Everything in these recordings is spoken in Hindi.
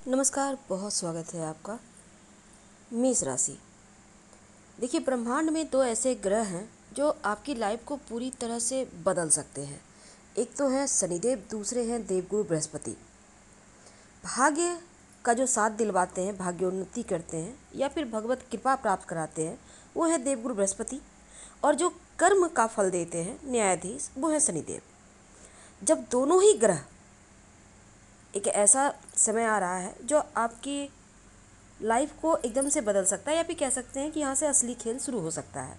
नमस्कार, बहुत स्वागत है आपका। मेष राशि। देखिए, ब्रह्मांड में दो ऐसे ग्रह हैं जो आपकी लाइफ को पूरी तरह से बदल सकते हैं। एक तो है शनिदेव, दूसरे हैं देवगुरु बृहस्पति। भाग्य का जो साथ दिलवाते हैं, भाग्योन्नति करते हैं या फिर भगवत कृपा प्राप्त कराते हैं, वो है देवगुरु बृहस्पति। और जो कर्म का फल देते हैं, न्यायाधीश, वो है शनिदेव। जब दोनों ही ग्रह, एक ऐसा समय आ रहा है जो आपकी लाइफ को एकदम से बदल सकता है, या फिर कह सकते हैं कि यहाँ से असली खेल शुरू हो सकता है।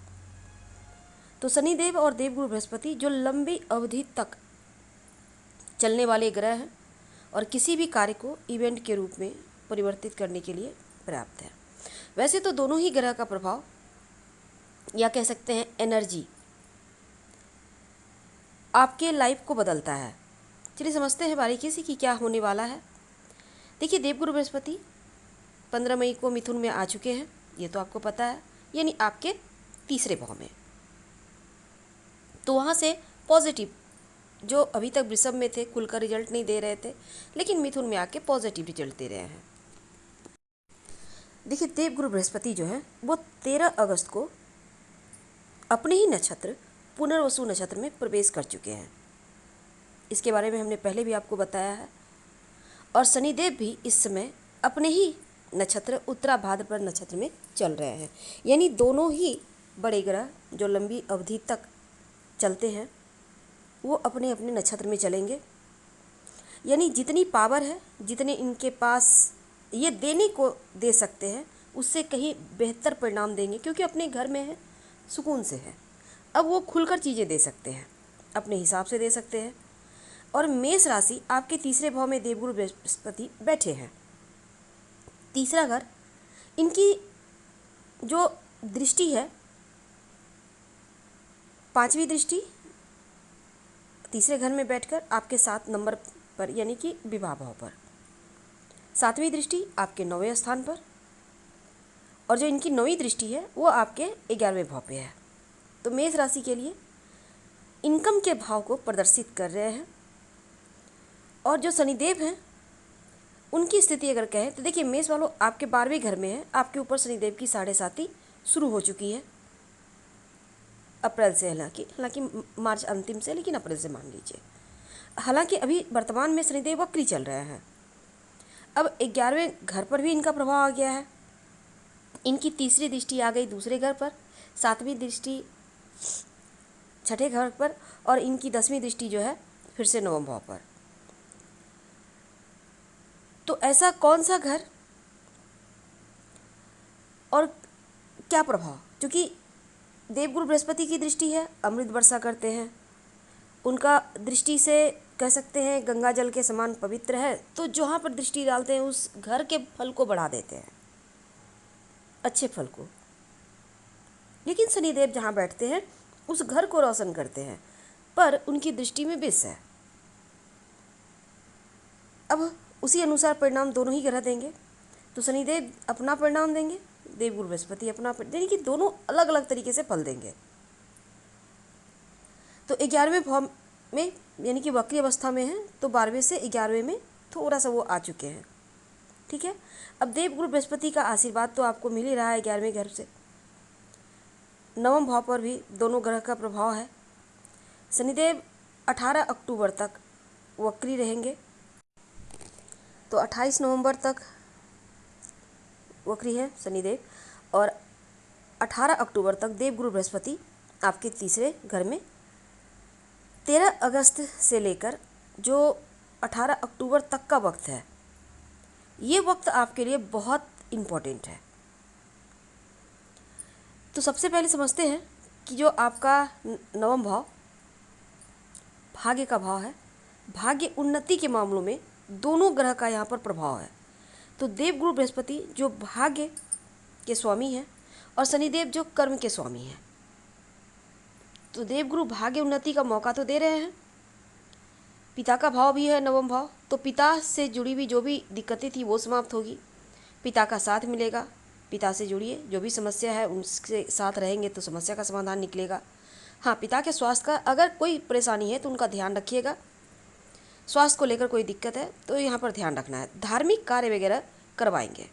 तो शनिदेव और देवगुरु बृहस्पति जो लंबी अवधि तक चलने वाले ग्रह हैं और किसी भी कार्य को इवेंट के रूप में परिवर्तित करने के लिए पर्याप्त है। वैसे तो दोनों ही ग्रह का प्रभाव, या कह सकते हैं एनर्जी, आपके लाइफ को बदलता है। चलिए समझते हैं बारीकी से कि क्या होने वाला है। देखिए, देवगुरु बृहस्पति 15 मई को मिथुन में आ चुके हैं, ये तो आपको पता है, यानी आपके तीसरे भाव में। तो वहाँ से पॉजिटिव, जो अभी तक वृषभ में थे, खुलकर रिजल्ट नहीं दे रहे थे, लेकिन मिथुन में आके पॉजिटिव रिजल्ट दे रहे हैं। देखिए, देवगुरु बृहस्पति जो है वो 13 अगस्त को अपने ही नक्षत्र पुनर्वसु नक्षत्र में प्रवेश कर चुके हैं। इसके बारे में हमने पहले भी आपको बताया है। और शनिदेव भी इस समय अपने ही नक्षत्र उत्तरा भाद्रपद नक्षत्र में चल रहे हैं। यानी दोनों ही बड़े ग्रह जो लंबी अवधि तक चलते हैं, वो अपने अपने नक्षत्र में चलेंगे। यानी जितनी पावर है, जितने इनके पास ये देने को दे सकते हैं, उससे कहीं बेहतर परिणाम देंगे, क्योंकि अपने घर में है, सुकून से है। अब वो खुलकर चीज़ें दे सकते हैं, अपने हिसाब से दे सकते हैं। और मेष राशि, आपके तीसरे भाव में देवगुरु बृहस्पति बैठे हैं। तीसरा घर, इनकी जो दृष्टि है, पांचवी दृष्टि तीसरे घर में बैठकर आपके 7 नंबर पर, यानी कि विवाह भाव पर। 7वीं दृष्टि आपके 9वें स्थान पर, और जो इनकी 9वीं दृष्टि है वो आपके 11वें भाव पे है। तो मेष राशि के लिए इनकम के भाव को प्रदर्शित कर रहे हैं। और जो शनिदेव हैं, उनकी स्थिति अगर कहें तो देखिए, मेष वालों, आपके 12वें घर में है, आपके ऊपर शनिदेव की 7.5 शुरू हो चुकी है अप्रैल से। हालांकि मार्च अंतिम से, लेकिन अप्रैल से मान लीजिए। हालांकि अभी वर्तमान में शनिदेव वक्री चल रहे हैं। अब 11वें घर पर भी इनका प्रभाव आ गया है। इनकी तीसरी दृष्टि आ गई दूसरे घर पर, 7वीं दृष्टि छठे घर पर, और इनकी 10वीं दृष्टि जो है फिर से 9वें भाव पर। तो ऐसा कौन सा घर और क्या प्रभाव, क्योंकि देवगुरु बृहस्पति की दृष्टि है, अमृत वर्षा करते हैं। उनका दृष्टि से कह सकते हैं गंगा जल के समान पवित्र है। तो जहाँ पर दृष्टि डालते हैं उस घर के फल को बढ़ा देते हैं, अच्छे फल को। लेकिन शनिदेव जहाँ बैठते हैं उस घर को रोशन करते हैं, पर उनकी दृष्टि में विष है। अब उसी अनुसार परिणाम दोनों ही ग्रह देंगे। तो शनिदेव अपना परिणाम देंगे, देवगुरु बृहस्पति अपना, यानी कि दोनों अलग अलग तरीके से फल देंगे। तो 11वें भाव में, यानी कि वक्री अवस्था में है, तो 12वें से 11वें में थोड़ा सा वो आ चुके हैं। ठीक है। अब देवगुरु बृहस्पति का आशीर्वाद तो आपको मिल ही रहा है 11वें घर से। 9वें भाव पर भी दोनों ग्रह का प्रभाव है। शनिदेव 18 अक्टूबर तक वक्री रहेंगे, तो 28 नवंबर तक वक्री है शनिदेव, और 18 अक्टूबर तक देवगुरु बृहस्पति आपके तीसरे घर में। 13 अगस्त से लेकर जो 18 अक्टूबर तक का वक्त है, ये वक्त आपके लिए बहुत इम्पोर्टेंट है। तो सबसे पहले समझते हैं कि जो आपका 9वां भाव भाग्य का भाव है, भाग्य उन्नति के मामलों में दोनों ग्रह का यहाँ पर प्रभाव है। तो देवगुरु बृहस्पति जो भाग्य के स्वामी हैं और शनिदेव जो कर्म के स्वामी हैं, तो देवगुरु भाग्य उन्नति का मौका तो दे रहे हैं। पिता का भाव भी है 9वां भाव, तो पिता से जुड़ी हुई जो भी दिक्कतें थी वो समाप्त होगी, पिता का साथ मिलेगा। पिता से जुड़िए, जो भी समस्या है उनके साथ रहेंगे तो समस्या का समाधान निकलेगा। हाँ, पिता के स्वास्थ्य का अगर कोई परेशानी है तो उनका ध्यान रखिएगा। स्वास्थ्य को लेकर कोई दिक्कत है तो यहाँ पर ध्यान रखना है। धार्मिक कार्य वगैरह करवाएंगे,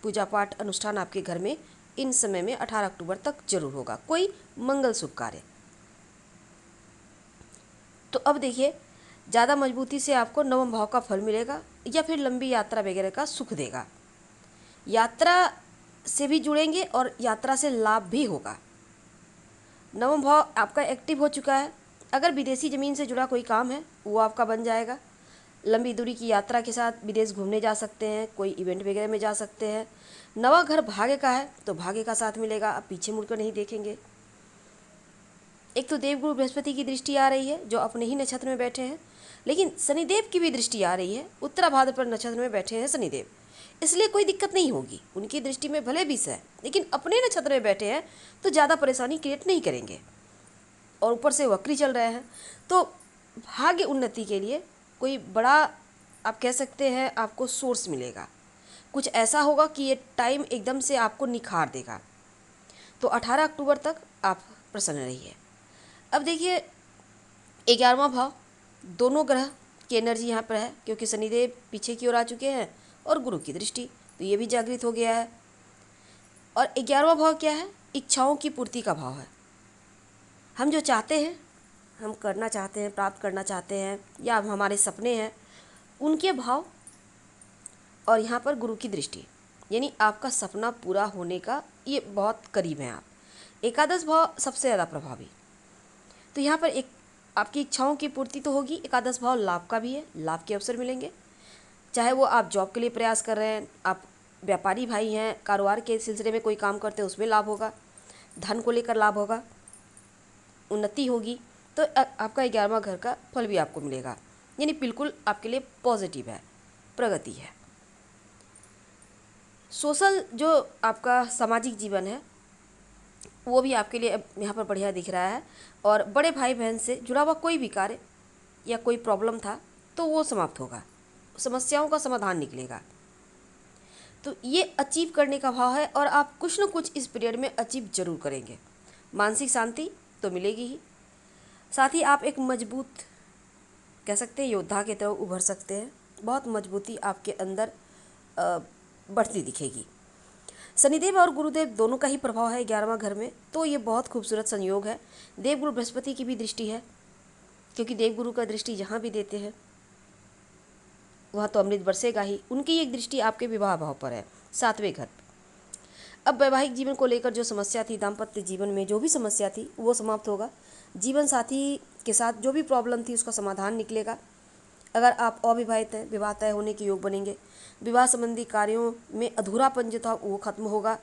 पूजा पाठ अनुष्ठान आपके घर में इन समय में 18 अक्टूबर तक जरूर होगा, कोई मंगल शुभ कार्य। तो अब देखिए, ज़्यादा मजबूती से आपको नवम भाव का फल मिलेगा या फिर लंबी यात्रा वगैरह का सुख देगा। यात्रा से भी जुड़ेंगे और यात्रा से लाभ भी होगा। नवम भाव आपका एक्टिव हो चुका है। अगर विदेशी ज़मीन से जुड़ा कोई काम है वो आपका बन जाएगा। लंबी दूरी की यात्रा के साथ विदेश घूमने जा सकते हैं, कोई इवेंट वगैरह में जा सकते हैं। नवा घर भाग्य का है तो भाग्य का साथ मिलेगा, अब पीछे मुड़कर नहीं देखेंगे। एक तो देवगुरु बृहस्पति की दृष्टि आ रही है जो अपने ही नक्षत्र में बैठे हैं, लेकिन शनिदेव की भी दृष्टि आ रही है, उत्तरा भाद्रपद नक्षत्र में बैठे हैं शनिदेव, इसलिए कोई दिक्कत नहीं होगी। उनकी दृष्टि में भले भी है, लेकिन अपने नक्षत्र में बैठे हैं तो ज़्यादा परेशानी क्रिएट नहीं करेंगे। और ऊपर से वक्री चल रहे हैं, तो भाग्य उन्नति के लिए कोई बड़ा आप कह सकते हैं आपको सोर्स मिलेगा। कुछ ऐसा होगा कि ये टाइम एकदम से आपको निखार देगा। तो 18 अक्टूबर तक आप प्रसन्न रहिए। अब देखिए 11वां भाव, दोनों ग्रह की एनर्जी यहाँ पर है, क्योंकि शनिदेव पीछे की ओर आ चुके हैं और गुरु की दृष्टि, तो ये भी जागृत हो गया है। और 11वां भाव क्या है? इच्छाओं की पूर्ति का भाव है। हम जो चाहते हैं, हम करना चाहते हैं, प्राप्त करना चाहते हैं, या हमारे सपने हैं, उनके भाव और यहाँ पर गुरु की दृष्टि, यानी आपका सपना पूरा होने का ये बहुत करीब हैं आप। एकादश भाव सबसे ज़्यादा प्रभावी, तो यहाँ पर एक आपकी इच्छाओं की पूर्ति तो होगी। एकादश भाव लाभ का भी है, लाभ के अवसर मिलेंगे। चाहे वो आप जॉब के लिए प्रयास कर रहे हैं, आप व्यापारी भाई हैं, कारोबार के सिलसिले में कोई काम करते हैं, उसमें लाभ होगा। धन को लेकर लाभ होगा, उन्नति होगी। तो आपका 11वां घर का फल भी आपको मिलेगा, यानी बिल्कुल आपके लिए पॉजिटिव है, प्रगति है। सोशल जो आपका सामाजिक जीवन है वो भी आपके लिए अब यहाँ पर बढ़िया दिख रहा है। और बड़े भाई बहन से जुड़ा हुआ कोई भी कार्य या कोई प्रॉब्लम था तो वो समाप्त होगा, समस्याओं का समाधान निकलेगा। तो ये अचीव करने का भाव है और आप कुछ न कुछ इस पीरियड में अचीव जरूर करेंगे। मानसिक शांति तो मिलेगी ही, साथ ही आप एक मजबूत कह सकते हैं योद्धा की तरह उभर सकते हैं। बहुत मजबूती आपके अंदर बढ़ती दिखेगी। शनिदेव और गुरुदेव दोनों का ही प्रभाव है 11वां घर में, तो ये बहुत खूबसूरत संयोग है। देवगुरु बृहस्पति की भी दृष्टि है, क्योंकि देवगुरु का दृष्टि जहाँ भी देते हैं वहाँ तो अमृत बरसेगा ही। उनकी एक दृष्टि आपके विवाह भाव पर है, 7वें घर। अब वैवाहिक जीवन को लेकर जो समस्या थी, दाम्पत्य जीवन में जो भी समस्या थी वो समाप्त होगा। जीवन साथी के साथ जो भी प्रॉब्लम थी उसका समाधान निकलेगा। अगर आप अविवाहित हैं, विवाह तय होने के योग बनेंगे। विवाह संबंधी कार्यों में अधूरापन जो था वो खत्म होगा।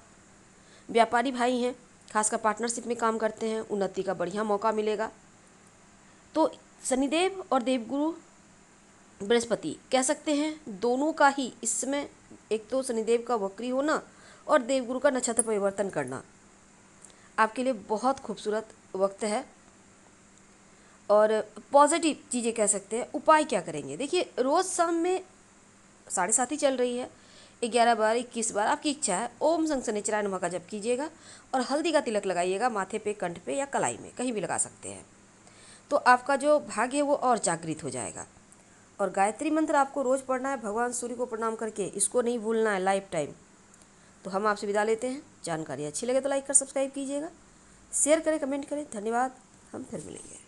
व्यापारी भाई हैं, खासकर पार्टनरशिप में काम करते हैं, उन्नति का बढ़िया मौका मिलेगा। तो शनिदेव और देवगुरु बृहस्पति कह सकते हैं दोनों का ही इस समय, एक तो शनिदेव का वक्री होना और देवगुरु का नक्षत्र परिवर्तन करना आपके लिए बहुत खूबसूरत वक्त है। और पॉजिटिव चीज़ें कह सकते हैं। उपाय क्या करेंगे? देखिए, रोज़ शाम में 7:30 ही चल रही है, 11 बार 21 बार आपकी इच्छा है, ओम संग शनिचराय नमः का जप कीजिएगा और हल्दी का तिलक लगाइएगा माथे पे, कंठ पे या कलाई में, कहीं भी लगा सकते हैं। तो आपका जो भाग्य है वो और जागृत हो जाएगा। और गायत्री मंत्र आपको रोज़ पढ़ना है, भगवान सूर्य को प्रणाम करके, इसको नहीं भूलना है लाइफ टाइम। तो हम आपसे विदा लेते हैं। जानकारी अच्छी लगे तो लाइक कर सब्सक्राइब कीजिएगा, शेयर करें, कमेंट करें। धन्यवाद, हम फिर मिलेंगे।